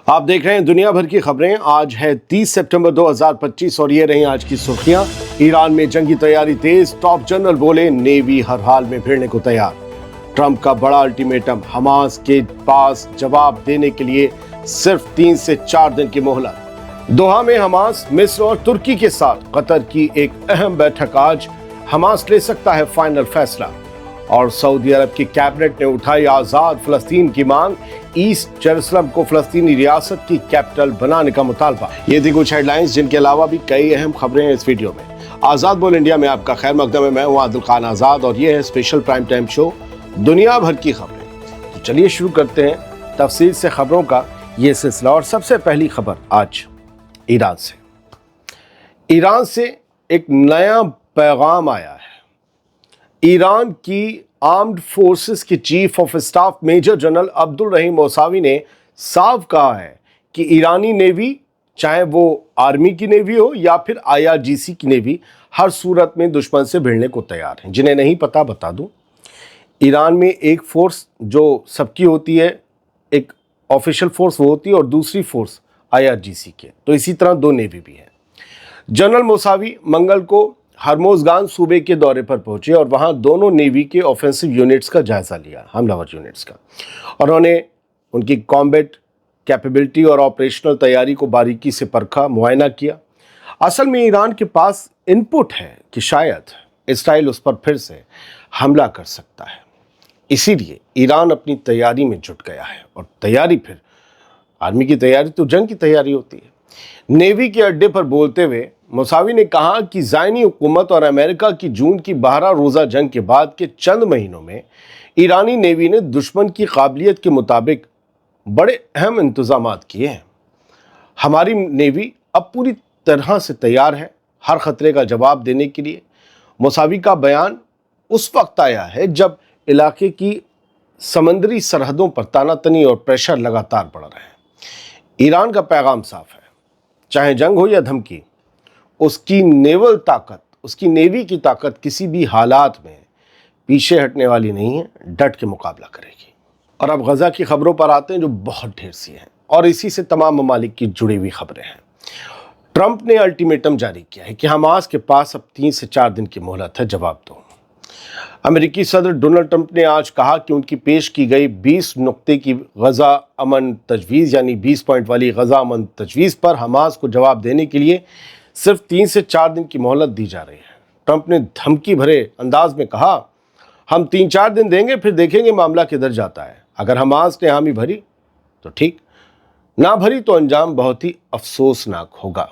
आप देख रहे हैं दुनिया भर की खबरें। आज है 30 सितंबर 2025 और ये रही आज की सुर्खियां। ईरान में जंगी तैयारी तेज, टॉप जनरल बोले नेवी हर हाल में भिड़ने को तैयार। ट्रंप का बड़ा अल्टीमेटम, हमास के पास जवाब देने के लिए सिर्फ 3 से 4 दिन की मोहलत। दोहा में हमास, मिस्र और तुर्की के साथ कतर की एक अहम बैठक आज। हमास ले सकता है फाइनल फैसला। और सऊदी अरब की कैबिनेट ने उठाई आजाद फलस्तीन की मांग। ईस्ट जेरूसलम को फलस्तीनी रियासत की कैपिटल बनाने का मुतालबा। ये थी कुछ हेडलाइंस, जिनके अलावा भी कई अहम खबरें हैं इस वीडियो में। आजाद बोल इंडिया में आपका खैर मकदम है। मैं हूं आदिल खान आजाद और ये है स्पेशल प्राइम टाइम शो दुनिया भर की खबरें। तो चलिए शुरू करते हैं तफसील से खबरों का ये सिलसिला। और सबसे पहली खबर आज ईरान से। ईरान से एक नया पैगाम आया है। ईरान की आर्म्ड फोर्सेस के chief of staff major general Abdul Rahim Mousavi ने साफ कहा है कि ईरानी नेवी, चाहे वो आर्मी की नेवी हो या फिर IRGC की नेवी, हर सूरत में दुश्मन से भिड़ने को तैयार है। जिन्हें नहीं पता बता दूं, ईरान में एक फोर्स जो सबकी होती है, एक ऑफिशियल फोर्स वो होती है और दूसरी फोर्स IRGC की। तो इसी तरह 2 नेवी भी है। जनरल मौसावी मंगल को हरमोज़गान सूबे के दौरे पर पहुंचे और वहां दोनों नेवी के ऑफेंसिव यूनिट्स का जायजा लिया, हमलावर यूनिट्स का। और उन्होंने उनकी कॉम्बैट कैपेबिलिटी और ऑपरेशनल तैयारी को बारीकी से परखा, मुआयना किया। असल में ईरान के पास इनपुट है कि शायद इस्राइल उस पर फिर से हमला कर सकता है। इसीलिए ईरान अपनी तैयारी में जुट गया है। और तैयारी, फिर आर्मी की तैयारी तो जंग की तैयारी होती है। नेवी के अड्डे पर बोलते हुए मौसावी ने कहा कि ज़ायनी हुकूमत और अमेरिका की जून की 12 रोज़ा जंग के बाद के चंद महीनों में ईरानी नेवी ने दुश्मन की काबिलियत के मुताबिक बड़े अहम इंतजामात किए हैं। हमारी नेवी अब पूरी तरह से तैयार है हर खतरे का जवाब देने के लिए। मौसावी का बयान उस वक्त आया है जब इलाके की समंदरी सरहदों पर तानातनी और प्रेशर लगातार बढ़ रहे हैं। ईरान का पैगाम साफ है, चाहे जंग हो या धमकी, उसकी नेवल ताकत, उसकी नेवी की ताकत किसी भी हालात में पीछे हटने वाली नहीं है, डट के मुकाबला करेगी। और अब गजा की खबरों पर आते हैं, जो बहुत ढेर सी हैं और इसी से तमाम ममालिक की जुड़ी हुई खबरें हैं। ट्रंप ने अल्टीमेटम जारी किया है कि हमास के पास अब 3 से 4 दिन की मोहलत है, जवाब दो। अमेरिकी सदर डोनाल्ड ट्रंप ने आज कहा कि उनकी पेश की गई 20 नुक्ते की गजा अमन तजवीज़, यानी 20 पॉइंट वाली गजा अमन तजवीज़ पर हमास को जवाब देने के लिए सिर्फ 3 से 4 दिन की मोहलत दी जा रही है। ट्रंप ने धमकी भरे अंदाज में कहा, हम 3-4 दिन देंगे, फिर देखेंगे मामला किधर जाता है। अगर हमास ने हामी भरी तो ठीक, ना भरी तो अंजाम बहुत ही अफसोसनाक होगा।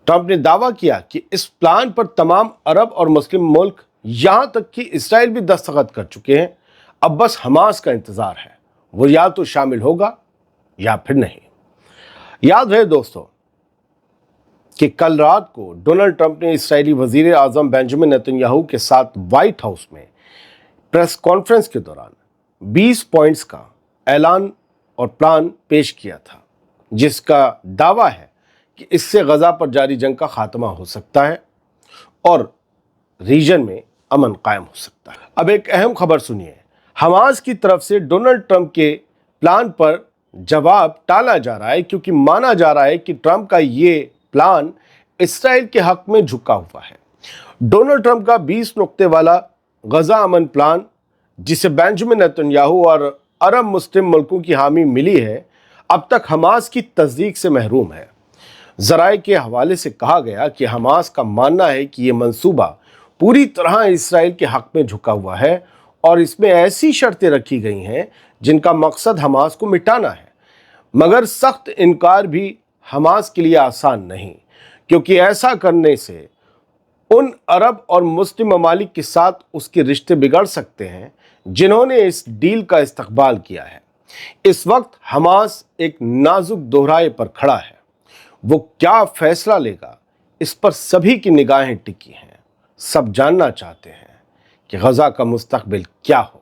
ट्रंप ने दावा किया कि इस प्लान पर तमाम अरब और मुस्लिम मुल्क, यहां तक कि इसराइल भी दस्तखत कर चुके हैं। अब बस हमास का इंतजार है, वो या तो शामिल होगा या फिर नहीं। याद रहे दोस्तों कि कल रात को डोनाल्ड ट्रंप ने इस्राएली वजीर आज़म बेंजामिन नेतन्याहू के साथ व्हाइट हाउस में प्रेस कॉन्फ्रेंस के दौरान 20 पॉइंट्स का ऐलान और प्लान पेश किया था, जिसका दावा है कि इससे गजा पर जारी जंग का खात्मा हो सकता है और रीजन में अमन कायम हो सकता है। अब एक अहम खबर सुनिए। हमास की तरफ से डोनाल्ड ट्रंप के प्लान पर जवाब टाला जा रहा है, क्योंकि माना जा रहा है कि ट्रंप का ये प्लान इसराइल के हक में झुका हुआ है। डोनाल्ड ट्रंप का 20 नुक्ते वाला गजा अमन प्लान, जिसे बेंजामिन नेतन्याहू और अरब मुस्लिम मुल्कों की हामी मिली है, अब तक हमास की तस्दीक से महरूम है। ज़राए के हवाले से कहा गया कि हमास का मानना है कि यह मंसूबा पूरी तरह इसराइल के हक में झुका हुआ है और इसमें ऐसी शर्तें रखी गई हैं जिनका मकसद हमास को मिटाना है। मगर सख्त इनकार भी हमास के लिए आसान नहीं, क्योंकि ऐसा करने से उन अरब और मुस्लिम ममालिक के साथ उसके रिश्ते बिगड़ सकते हैं जिन्होंने इस डील का इस्तकबाल किया है। इस वक्त हमास एक नाजुक दोहराए पर खड़ा है। वो क्या फैसला लेगा, इस पर सभी की निगाहें टिकी हैं। सब जानना चाहते हैं कि गजा का मुस्तकबिल क्या होगा।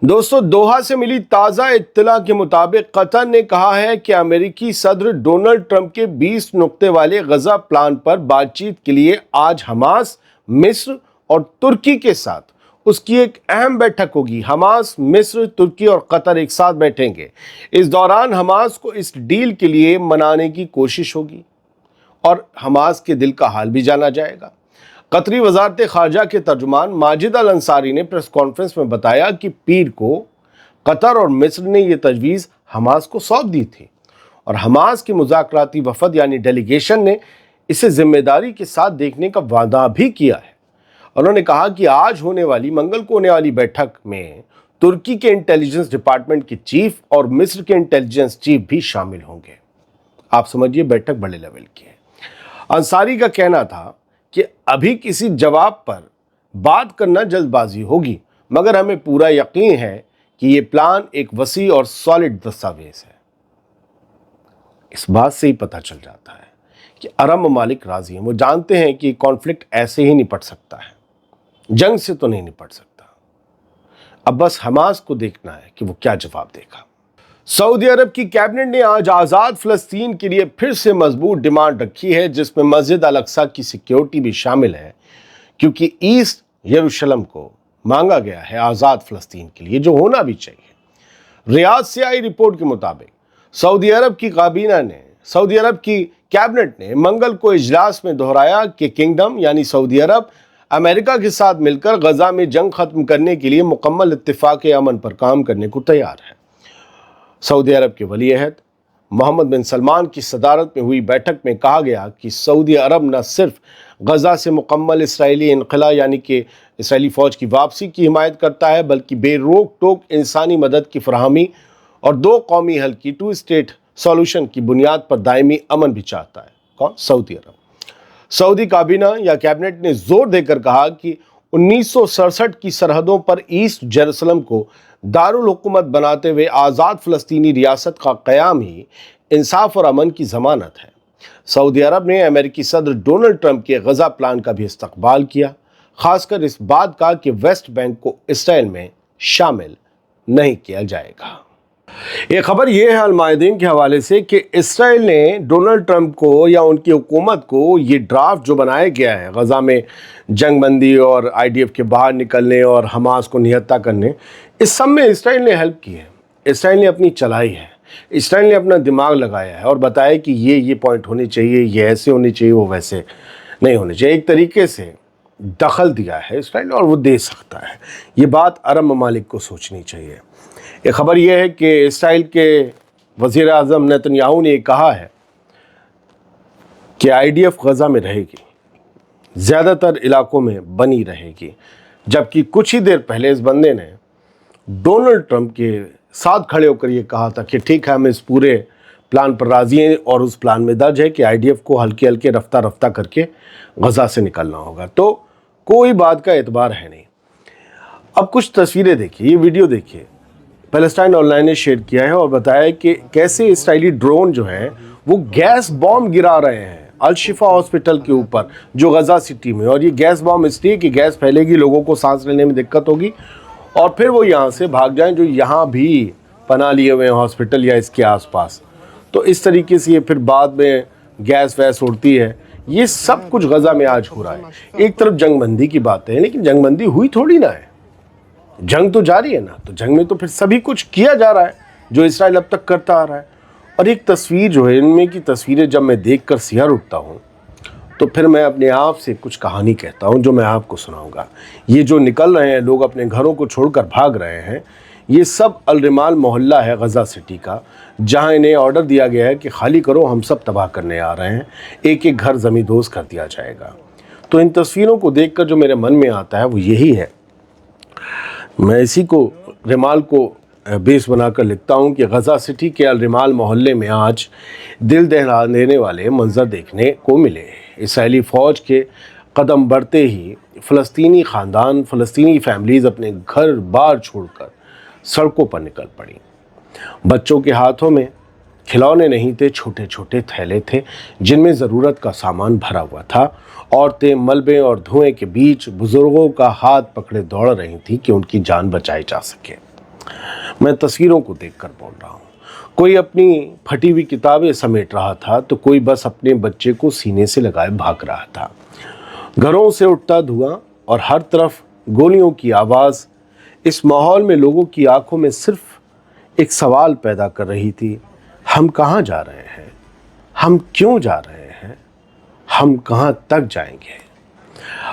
दोस्तों, दोहा से मिली ताज़ा इत्तला के मुताबिक कतर ने कहा है कि अमेरिकी सदर डोनाल्ड ट्रंप के 20 नुक्ते वाले गजा प्लान पर बातचीत के लिए आज हमास, मिस्र और तुर्की के साथ اس کی ایک اہم بیٹھک ہوگی۔ حماس، مصر، ترکی اور قطر ایک ساتھ بیٹھیں گے۔ اس دوران حماس کو اس ڈیل کے لیے منانے کی کوشش ہوگی اور حماس کے دل کا حال بھی جانا جائے گا۔ قطری وزارت خارجہ کے ترجمان ماجد الانصاری نے پریس کانفرنس میں بتایا کہ پیر کو قطر اور مصر نے یہ تجویز حماس کو سونپ دی تھی اور حماس کی مذاکراتی وفد یعنی ڈیلیگیشن نے اسے ذمہ داری کے ساتھ دیکھنے کا وعدہ بھی کیا ہے۔ انہوں نے کہا کہ آج منگل کو ہونے والی بیٹھک میں ترکی کے انٹیلیجنس ڈپارٹمنٹ کے چیف اور مصر کے انٹیلیجنس چیف بھی شامل ہوں گے۔ آپ سمجھیے بیٹھک بڑے لیول کی ہے۔ انصاری کا کہنا تھا کہ ابھی کسی جواب پر بات کرنا جلد بازی ہوگی، مگر ہمیں پورا یقین ہے کہ یہ پلان ایک وسیع اور سالڈ دستاویز ہے۔ اس بات سے ہی پتہ چل جاتا ہے کہ عرب ممالک راضی ہیں۔ وہ جانتے ہیں کہ کانفلکٹ ایسے ہی نپٹ سکتا ہے، جنگ سے تو نہیں نپٹ سکتا۔ اب بس حماس کو دیکھنا ہے کہ وہ کیا جواب دے گا۔ سعودی عرب کی کیبنٹ نے آج آزاد فلسطین کے لیے پھر سے مضبوط ڈیمانڈ رکھی ہے، جس میں مسجد الاقصی کی سیکیورٹی بھی شامل ہے، کیونکہ ایسٹ یروشلم کو مانگا گیا ہے آزاد فلسطین کے لیے، جو ہونا بھی چاہیے۔ ریاض سے آئی رپورٹ کے مطابق سعودی عرب کی کیبنٹ نے منگل کو اجلاس میں دہرایا کہ کنگڈم یعنی سعودی عرب امریکہ کے ساتھ مل کر غزہ میں جنگ ختم کرنے کے لیے مکمل اتفاق امن پر کام کرنے کو تیار ہے۔ سعودی عرب کے ولی عہد محمد بن سلمان کی صدارت میں ہوئی بیٹھک میں کہا گیا کہ سعودی عرب نہ صرف غزہ سے مکمل اسرائیلی انخلا یعنی کہ اسرائیلی فوج کی واپسی کی حمایت کرتا ہے، بلکہ بے روک ٹوک انسانی مدد کی فراہمی اور دو قومی حل کی 2 اسٹیٹ سولوشن کی بنیاد پر دائمی امن بھی چاہتا ہے۔ کون؟ سعودی عرب۔ سعودی کابینہ یا کیبنٹ نے زور دے کر کہا کہ 1967 کی سرحدوں پر ایسٹ یروشلم کو دارالحکومت بناتے ہوئے آزاد فلسطینی ریاست کا قیام ہی انصاف اور امن کی ضمانت ہے۔ سعودی عرب نے امریکی صدر ڈونلڈ ٹرمپ کے غزہ پلان کا بھی استقبال کیا، خاص کر اس بات کا کہ ویسٹ بینک کو اسرائیل میں شامل نہیں کیا جائے گا۔ ایک خبر یہ ہے المائدین کے حوالے سے کہ اسرائیل نے ڈونلڈ ٹرمپ کو یا ان کی حکومت کو یہ ڈرافٹ جو بنایا گیا ہے غزہ میں جنگ بندی اور IDF کے باہر نکلنے اور حماس کو نہتہ کرنے، اس سب میں اسرائیل نے ہیلپ کی ہے، اسرائیل نے اپنی چلائی ہے، اسرائیل نے اپنا دماغ لگایا ہے اور بتایا کہ یہ پوائنٹ ہونے چاہیے، یہ ایسے ہونے چاہیے، وہ ویسے نہیں ہونے چاہیے۔ ایک طریقے سے دخل دیا ہے اسرائیل اور وہ دے سکتا ہے۔ یہ بات عرب ممالک کو سوچنی چاہیے۔ ایک خبر یہ ہے کہ اسرائیل کے وزیر اعظم نیتن یاہو نے کہا ہے کہ IDF غزہ میں رہے گی، زیادہ تر علاقوں میں بنی رہے گی، جبکہ کچھ ہی دیر پہلے اس بندے نے ڈونلڈ ٹرمپ کے ساتھ کھڑے ہو کر یہ کہا تھا کہ ٹھیک ہے ہم اس پورے پلان پر راضی ہیں اور اس پلان میں درج ہے کہ IDF کو ہلکے رفتہ کر کے غزہ سے نکلنا ہوگا۔ تو کوئی بات کا اعتبار ہے نہیں۔ اب کچھ تصویریں دیکھیے، یہ ویڈیو دیکھیے، پیلسٹائن آن لائن نے شیئر کیا ہے اور بتایا کہ کیسے اسرائیلی ڈرون جو ہیں وہ گیس بام گرا رہے ہیں الشفا ہاسپٹل کے اوپر جو غزہ سٹی میں، اور یہ گیس بام اس لیے کہ گیس پھیلے گی، لوگوں کو سانس لینے میں دقت ہوگی اور پھر وہ یہاں سے بھاگ جائیں جو یہاں بھی پناہ لیے ہوئے ہیں ہاسپٹل یا اس کے آس پاس۔ تو اس طریقے سے یہ پھر بعد میں گیس ویس اڑتی ہے۔ یہ سب کچھ غزہ میں آج ہو رہا ہے۔ ایک طرف جنگ بندی کی بات ہے، لیکن جنگ بندی ہوئی تھوڑی نہ ہے، جنگ تو جاری ہے نا، تو جنگ میں تو پھر سبھی کچھ کیا جا رہا ہے جو اسرائیل اب تک کرتا آ رہا ہے۔ اور ایک تصویر جو ہے، ان میں کی تصویریں جب میں دیکھ کر سیاہ اٹھتا ہوں تو پھر میں اپنے آپ سے کچھ کہانی کہتا ہوں جو میں آپ کو سناؤں گا۔ یہ جو نکل رہے ہیں لوگ اپنے گھروں کو چھوڑ کر بھاگ رہے ہیں، یہ سب الرمال محلہ ہے غزہ سٹی کا، جہاں انہیں آرڈر دیا گیا ہے کہ خالی کرو، ہم سب تباہ کرنے آ رہے ہیں، ایک ایک گھر زمیندوز کر دیا جائے گا۔ تو ان تصویروں کو دیکھ کر جو میرے من میں آتا ہے وہ یہی ہے، میں اسی کو رمال کو بیس بنا کر لکھتا ہوں کہ غزہ سٹی کے الرمال محلے میں آج دل دہلا دینے والے منظر دیکھنے کو ملے۔ اسرائیلی فوج کے قدم بڑھتے ہی فلسطینی خاندان، فلسطینی فیملیز اپنے گھر بار چھوڑ کر سڑکوں پر نکل پڑیں۔ بچوں کے ہاتھوں میں کھلونے نہیں تھے، چھوٹے چھوٹے تھیلے تھے جن میں ضرورت کا سامان بھرا ہوا تھا۔ عورتیں ملبے اور دھوئیں کے بیچ بزرگوں کا ہاتھ پکڑے دوڑ رہی تھیں کہ ان کی جان بچائی جا سکے۔ میں تصویروں کو دیکھ کر بول رہا ہوں، کوئی اپنی پھٹی ہوئی کتابیں سمیٹ رہا تھا تو کوئی بس اپنے بچے کو سینے سے لگائے بھاگ رہا تھا۔ گھروں سے اٹھتا دھواں اور ہر طرف गोलियों की आवाज़ इस माहौल में लोगों की आंखों में सिर्फ एक सवाल पैदा कर रही थी, हम कहाँ जा रहे हैं, हम क्यों जा रहे हैं, हम कहाँ तक जाएंगे।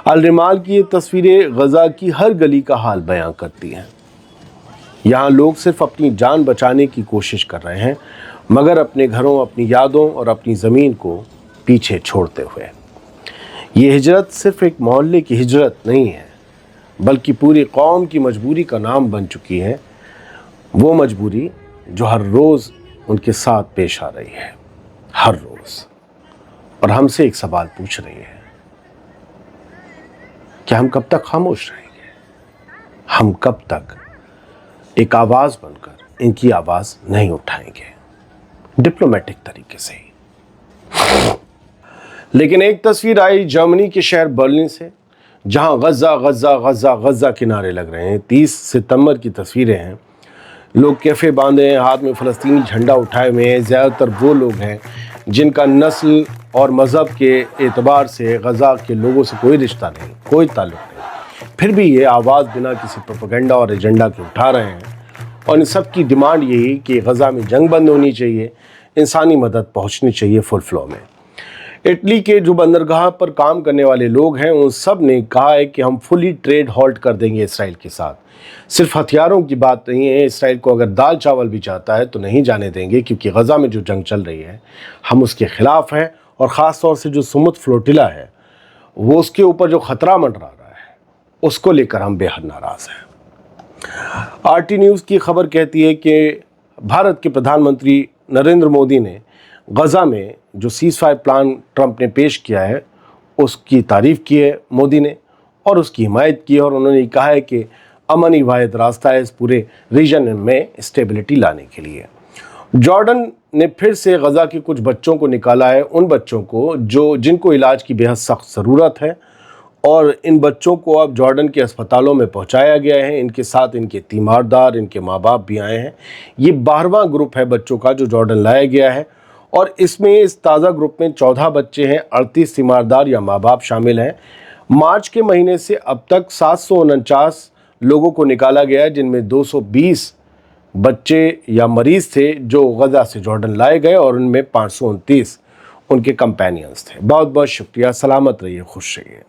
अल रिमाल की ये तस्वीरें गज़ा की हर गली का हाल बयां करती हैं। यहाँ लोग सिर्फ अपनी जान बचाने की कोशिश कर रहे हैं, मगर अपने घरों, अपनी यादों और अपनी ज़मीन को पीछे छोड़ते हुए। ये हिजरत सिर्फ एक मोहल्ले की हिजरत नहीं है, बल्कि पूरी कौम की मजबूरी का नाम बन चुकी है। वो मजबूरी जो हर रोज़ उनके साथ पेश आ रही है, हर रोज़, और हमसे एक सवाल पूछ रही है कि हम कब तक खामोश रहेंगे, हम कब तक एक आवाज़ बनकर इनकी आवाज़ नहीं उठाएंगे, डिप्लोमेटिक तरीके से ही। लेकिन एक तस्वीर आई जर्मनी के शहर बर्लिन से, जहां गज़ा गज़ा गज़ा गज़ा के नारे लग रहे हैं। 30 सितंबर की तस्वीरें हैं। लोग कैफ़े बांधे हैं, हाथ में फ़लस्तीनी झंडा उठाए हुए हैं। ज़्यादातर वो लोग हैं जिनका नस्ल और मज़हब के एतबार से गज़ा के लोगों से कोई रिश्ता नहीं, कोई ताल्लुक़ नहीं। फिर भी ये आवाज़ बिना किसी प्रोपेगेंडा और एजेंडा के उठा रहे हैं, और इन सब की डिमांड यही कि गज़ा में जंग बंद होनी चाहिए, इंसानी मदद पहुँचनी चाहिए फुल फ्लो में। इटली के जो बंदरगाह पर काम करने वाले लोग हैं, उन सब ने कहा है कि हम फुली ट्रेड हॉल्ट कर देंगे इसराइल के साथ। सिर्फ हथियारों की बात नहीं है, इसराइल को अगर दाल चावल भी चाहता है तो नहीं जाने देंगे, क्योंकि गज़ा में जो जंग चल रही है हम उसके ख़िलाफ़ हैं। और ख़ास तौर से जो सुमुद फ्लोटिला है, वो उसके ऊपर जो ख़तरा मंडरा रहा है, उसको लेकर हम बेहद नाराज़ हैं। RT न्यूज़ की खबर कहती है कि भारत के प्रधानमंत्री नरेंद्र मोदी ने गज़ा में जो सीज़फायर प्लान ट्रंप ने पेश किया है, उसकी तारीफ़ की है मोदी ने, और उसकी हिमायत की है। और उन्होंने कहा है कि अमन ही वाहिद रास्ता है इस पूरे रीजन में स्टेबिलिटी लाने के लिए। जॉर्डन ने फिर से गज़ा के कुछ बच्चों को निकाला है, उन बच्चों को जिनको इलाज की बेहद सख्त ज़रूरत है, और इन बच्चों को अब जॉर्डन के अस्पतालों में पहुंचाया गया है। इनके साथ इनके तीमारदार, इनके माँ बाप भी आए हैं। ये 12वां ग्रुप है बच्चों का जो जॉर्डन लाया गया है, और इसमें इस ताज़ा ग्रुप में 14 बच्चे हैं, 38 तीमारदार या माँ बाप शामिल हैं। मार्च के महीने से अब तक 749 लोगों को निकाला गया है, जिनमें 220 बच्चे या मरीज़ थे जो गज़ा से जॉर्डन लाए गए, और उनमें 529 उनके कंपेनियंस थे। बहुत बहुत शुक्रिया। सलामत रहिए, खुश रहिए।